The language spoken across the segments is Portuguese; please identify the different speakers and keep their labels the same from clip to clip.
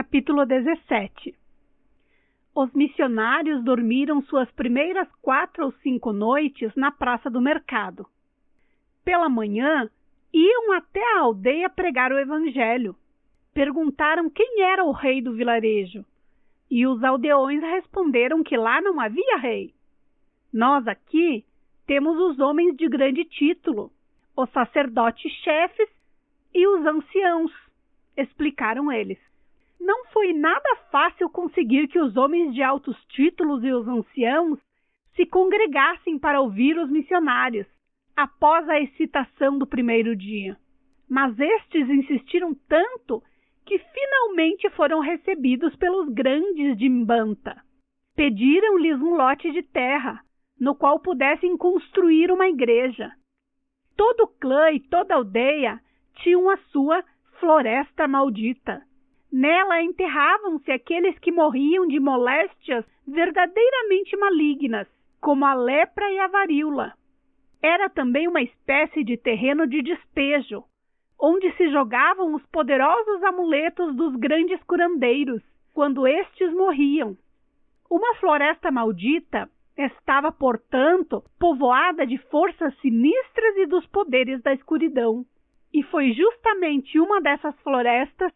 Speaker 1: Capítulo 17. Os missionários dormiram suas primeiras 4 ou 5 noites na praça do mercado. Pela manhã, iam até a aldeia pregar o evangelho. Perguntaram quem era o rei do vilarejo, e os aldeões responderam que lá não havia rei. Nós aqui temos os homens de grande título, os sacerdotes-chefes e os anciãos, explicaram eles. Não foi nada fácil conseguir que os homens de altos títulos e os anciãos se congregassem para ouvir os missionários, após a excitação do primeiro dia. Mas estes insistiram tanto que finalmente foram recebidos pelos grandes de Mbanta. Pediram-lhes um lote de terra, no qual pudessem construir uma igreja. Todo clã e toda aldeia tinham a sua floresta maldita. Nela enterravam-se aqueles que morriam de moléstias verdadeiramente malignas, como a lepra e a varíola. Era também uma espécie de terreno de despejo, onde se jogavam os poderosos amuletos dos grandes curandeiros, quando estes morriam. Uma floresta maldita estava, portanto, povoada de forças sinistras e dos poderes da escuridão. E foi justamente uma dessas florestas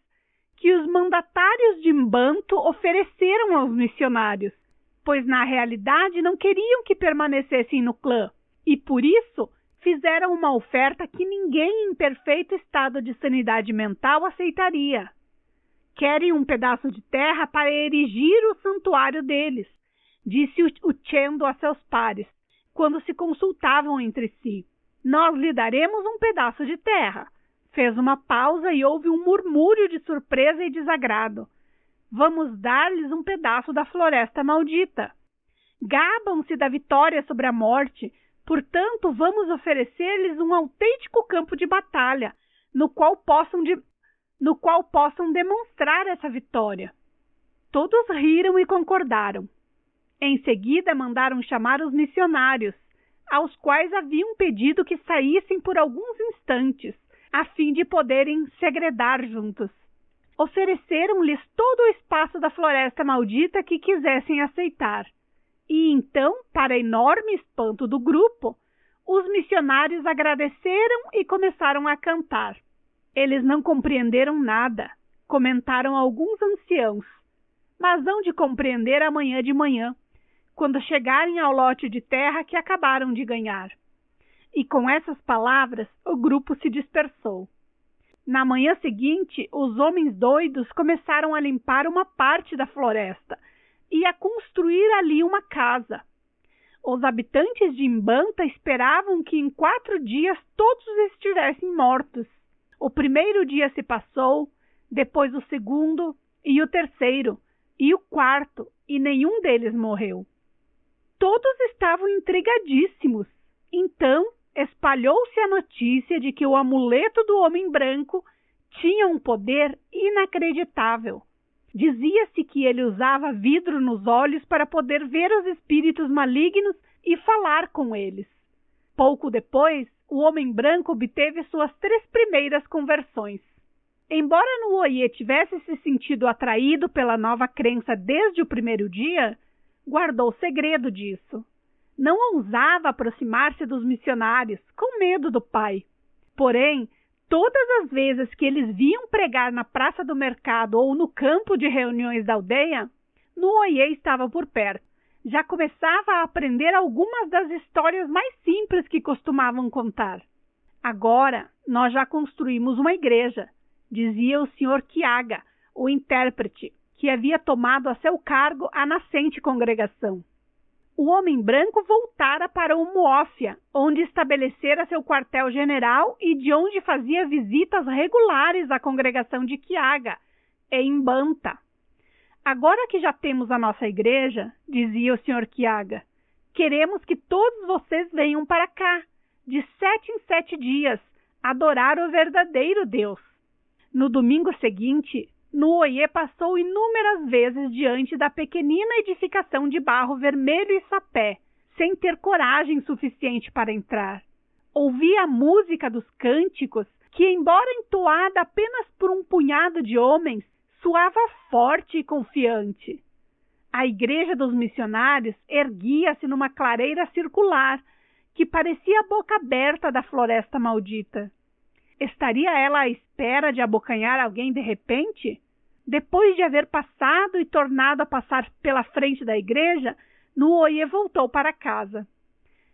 Speaker 1: que os mandatários de Mbanto ofereceram aos missionários, pois na realidade não queriam que permanecessem no clã, e por isso fizeram uma oferta que ninguém em perfeito estado de sanidade mental aceitaria. Querem um pedaço de terra para erigir o santuário deles, disse o Chendo a seus pares, quando se consultavam entre si. Nós lhe daremos um pedaço de terra. Fez uma pausa e houve um murmúrio de surpresa e desagrado. Vamos dar-lhes um pedaço da floresta maldita. Gabam-se da vitória sobre a morte, portanto vamos oferecer-lhes um autêntico campo de batalha, no qual possam demonstrar essa vitória. Todos riram e concordaram. Em seguida mandaram chamar os missionários, aos quais haviam pedido que saíssem por alguns instantes, a fim de poderem segredar juntos. Ofereceram-lhes todo o espaço da floresta maldita que quisessem aceitar. E então, para enorme espanto do grupo, os missionários agradeceram e começaram a cantar. Eles não compreenderam nada, comentaram alguns anciãos, mas hão de compreender amanhã de manhã, quando chegarem ao lote de terra que acabaram de ganhar. E com essas palavras, o grupo se dispersou. Na manhã seguinte, os homens doidos começaram a limpar uma parte da floresta e a construir ali uma casa. Os habitantes de Mbanta esperavam que em 4 dias todos estivessem mortos. O primeiro dia se passou, depois o segundo e o terceiro, e o quarto, e nenhum deles morreu. Todos estavam intrigadíssimos. Então, espalhou-se a notícia de que o amuleto do homem branco tinha um poder inacreditável. Dizia-se que ele usava vidro nos olhos para poder ver os espíritos malignos e falar com eles. Pouco depois, o homem branco obteve suas 3 primeiras conversões. Embora Nuoye tivesse se sentido atraído pela nova crença desde o primeiro dia, guardou segredo disso. Não ousava aproximar-se dos missionários, com medo do pai. Porém, todas as vezes que eles viam pregar na praça do mercado ou no campo de reuniões da aldeia, Nuoye estava por perto. Já começava a aprender algumas das histórias mais simples que costumavam contar. Agora, nós já construímos uma igreja, dizia o Sr. Kiaga, o intérprete, que havia tomado a seu cargo a nascente congregação. O homem branco voltara para o Muófia, onde estabelecera seu quartel-general e de onde fazia visitas regulares à congregação de Kiaga, em Mbanta. Agora que já temos a nossa igreja, dizia o Sr. Kiaga, queremos que todos vocês venham para cá, de 7 em 7 dias, adorar o verdadeiro Deus. No domingo seguinte, Nuoye passou inúmeras vezes diante da pequenina edificação de barro vermelho e sapé, sem ter coragem suficiente para entrar. Ouvia a música dos cânticos, que, embora entoada apenas por um punhado de homens, soava forte e confiante. A igreja dos missionários erguia-se numa clareira circular, que parecia a boca aberta da floresta maldita. Estaria ela à espera de abocanhar alguém de repente? Depois de haver passado e tornado a passar pela frente da igreja, Nuoye voltou para casa.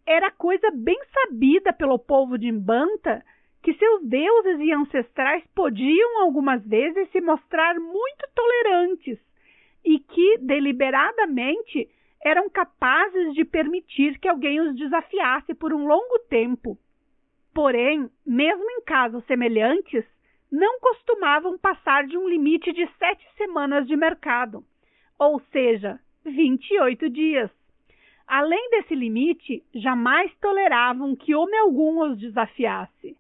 Speaker 1: Era coisa bem sabida pelo povo de Mbanta que seus deuses e ancestrais podiam algumas vezes se mostrar muito tolerantes e que, deliberadamente, eram capazes de permitir que alguém os desafiasse por um longo tempo. Porém, mesmo em casos semelhantes, não costumavam passar de um limite de 7 semanas de mercado, ou seja, 28 dias. Além desse limite, jamais toleravam que homem algum os desafiasse.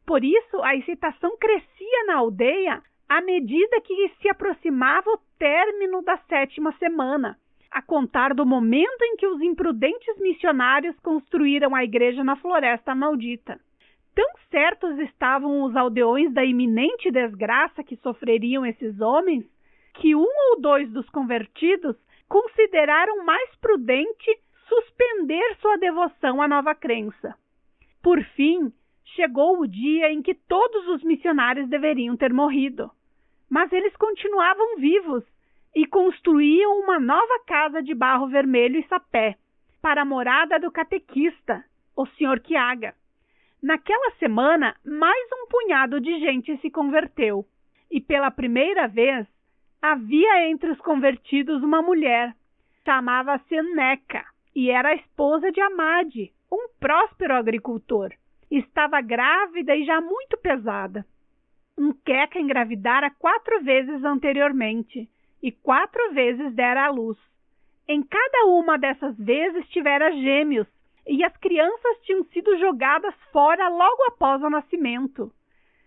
Speaker 1: Por isso, a excitação crescia na aldeia à medida que se aproximava o término da 7ª semana, a contar do momento em que os imprudentes missionários construíram a igreja na floresta maldita. Tão certos estavam os aldeões da iminente desgraça que sofreriam esses homens, que 1 ou 2 dos convertidos consideraram mais prudente suspender sua devoção à nova crença. Por fim, chegou o dia em que todos os missionários deveriam ter morrido. Mas eles continuavam vivos e construíam uma nova casa de barro vermelho e sapé, para a morada do catequista, o Sr. Kiaga. Naquela semana, mais um punhado de gente se converteu, e pela primeira vez, havia entre os convertidos uma mulher. Chamava-se Neca, e era a esposa de Amadi, um próspero agricultor. Estava grávida e já muito pesada. Nqueca engravidara 4 vezes anteriormente, e 4 vezes dera à luz. Em cada uma dessas vezes tivera gêmeos, e as crianças tinham sido jogadas fora logo após o nascimento.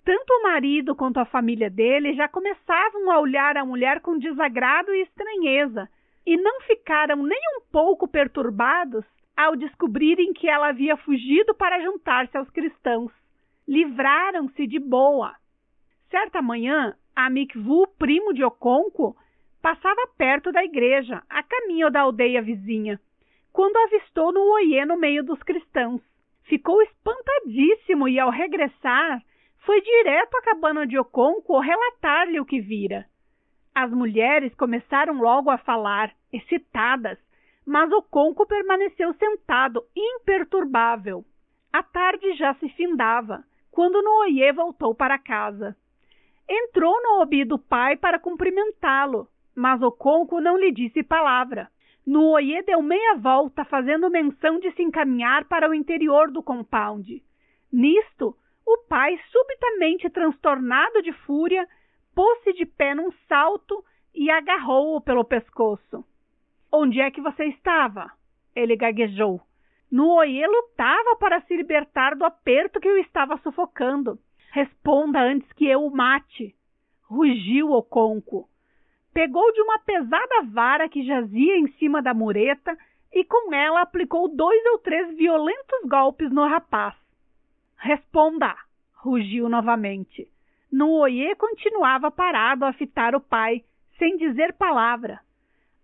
Speaker 1: Tanto o marido quanto a família dele já começavam a olhar a mulher com desagrado e estranheza, e não ficaram nem um pouco perturbados ao descobrirem que ela havia fugido para juntar-se aos cristãos. Livraram-se de boa. Certa manhã, Amikvu, primo de Oconco, passava perto da igreja, a caminho da aldeia vizinha, quando avistou Nuoye no meio dos cristãos. Ficou espantadíssimo e, ao regressar, foi direto à cabana de Oconco relatar-lhe o que vira. As mulheres começaram logo a falar, excitadas, mas Oconco permaneceu sentado, imperturbável. A tarde já se findava, quando Nuoye voltou para casa. Entrou no obi do pai para cumprimentá-lo, mas Oconco não lhe disse palavra. Nuoye deu meia volta, fazendo menção de se encaminhar para o interior do compound. Nisto, o pai, subitamente transtornado de fúria, pôs-se de pé num salto e agarrou-o pelo pescoço. — Onde é que você estava? Ele gaguejou. Nuoye lutava para se libertar do aperto que o estava sufocando. — Responda antes que eu o mate! Rugiu Oconco. Pegou de uma pesada vara que jazia em cima da mureta e com ela aplicou 2 ou 3 violentos golpes no rapaz. — Responda! Rugiu novamente. Nuoye continuava parado a fitar o pai, sem dizer palavra.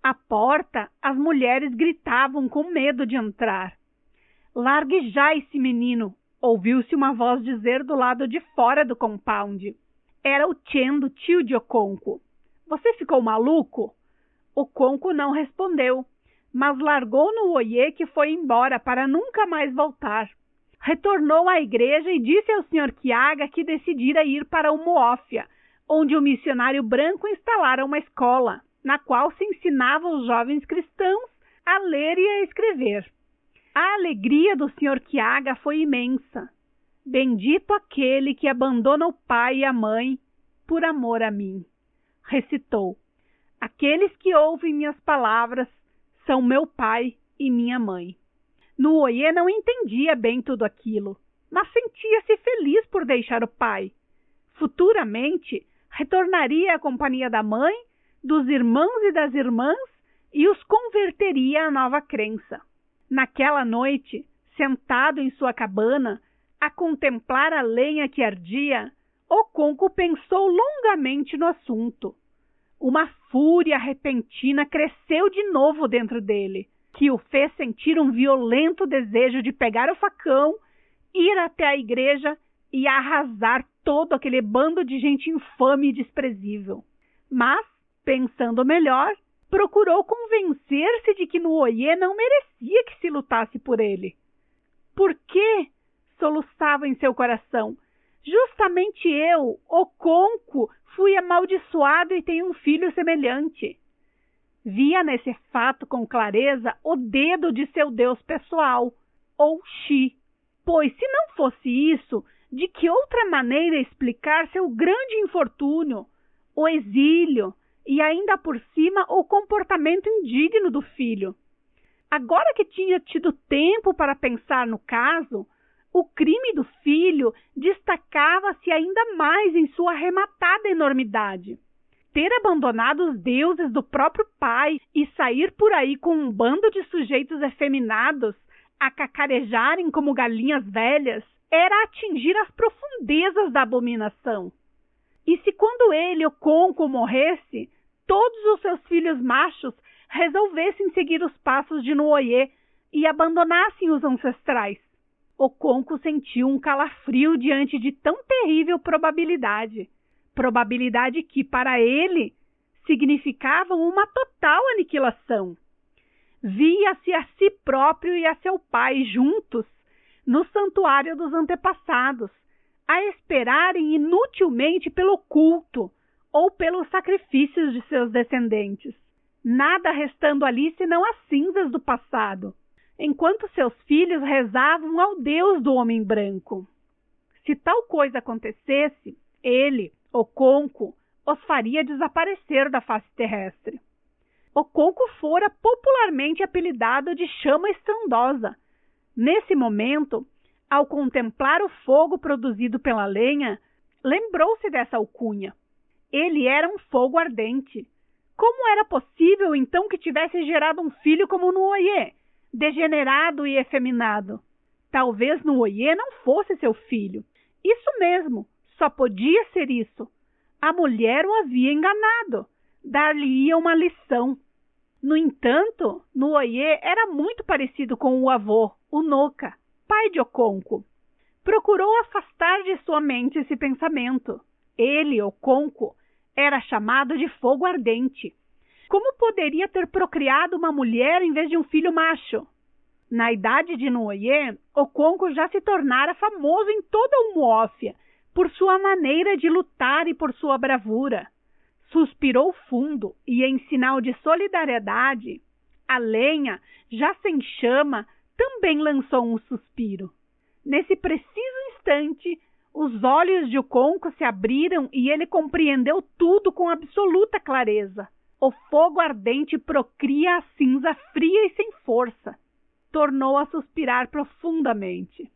Speaker 1: À porta, as mulheres gritavam com medo de entrar. — Largue já esse menino! Ouviu-se uma voz dizer do lado de fora do compound. Era o Chendo, tio de Oconco. — Você ficou maluco? Oconco não respondeu, mas largou Nuoye, que foi embora para nunca mais voltar. Retornou à igreja e disse ao Sr. Kiaga que decidira ir para o Moófia, onde o missionário branco instalara uma escola, na qual se ensinava os jovens cristãos a ler e a escrever. A alegria do Sr. Kiaga foi imensa. Bendito aquele que abandona o pai e a mãe por amor a mim. Recitou: aqueles que ouvem minhas palavras são meu pai e minha mãe. Nuoye não entendia bem tudo aquilo, mas sentia-se feliz por deixar o pai. Futuramente, retornaria à companhia da mãe, dos irmãos e das irmãs e os converteria à nova crença. Naquela noite, sentado em sua cabana, a contemplar a lenha que ardia, Oconco pensou longamente no assunto. Uma fúria repentina cresceu de novo dentro dele, que o fez sentir um violento desejo de pegar o facão, ir até a igreja e arrasar todo aquele bando de gente infame e desprezível. Mas, pensando melhor, procurou convencer-se de que Nuoyê não merecia que se lutasse por ele. Por quê? Soluçava em seu coração. Justamente eu, o Conco, fui amaldiçoado e tenho um filho semelhante. Via nesse fato com clareza o dedo de seu Deus pessoal, ou Xi. Pois se não fosse isso, de que outra maneira explicar seu grande infortúnio, o exílio e ainda por cima o comportamento indigno do filho? Agora que tinha tido tempo para pensar no caso, o crime do filho destacava-se ainda mais em sua arrematada enormidade. Ter abandonado os deuses do próprio pai e sair por aí com um bando de sujeitos efeminados a cacarejarem como galinhas velhas era atingir as profundezas da abominação. E se quando ele, o Conco, morresse, todos os seus filhos machos resolvessem seguir os passos de Nuoyê e abandonassem os ancestrais? O Conco sentiu um calafrio diante de tão terrível probabilidade. Probabilidade que, para ele, significava uma total aniquilação. Via-se a si próprio e a seu pai juntos no santuário dos antepassados, a esperarem inutilmente pelo culto ou pelos sacrifícios de seus descendentes. Nada restando ali senão as cinzas do passado, enquanto seus filhos rezavam ao Deus do homem branco. Se tal coisa acontecesse, ele, o Conco, os faria desaparecer da face terrestre. O Conco fora popularmente apelidado de chama estrondosa. Nesse momento, ao contemplar o fogo produzido pela lenha, lembrou-se dessa alcunha. Ele era um fogo ardente. Como era possível, então, que tivesse gerado um filho como Nuoyê, degenerado e efeminado? Talvez Nuoyê não fosse seu filho. Isso mesmo, só podia ser isso. A mulher o havia enganado. Dar-lhe-ia uma lição. No entanto, Nuoyê era muito parecido com o avô, o Noca, pai de Oconco. Procurou afastar de sua mente esse pensamento. Ele, Oconco, era chamado de fogo ardente. Como poderia ter procriado uma mulher em vez de um filho macho? Na idade de Nuoyê, Oconco já se tornara famoso em toda a Umuofia, por sua maneira de lutar e por sua bravura. Suspirou fundo e, em sinal de solidariedade, a lenha, já sem chama, também lançou um suspiro. Nesse preciso instante, os olhos de Oconco se abriram e ele compreendeu tudo com absoluta clareza. O fogo ardente procria a cinza fria e sem força. Tornou a suspirar profundamente.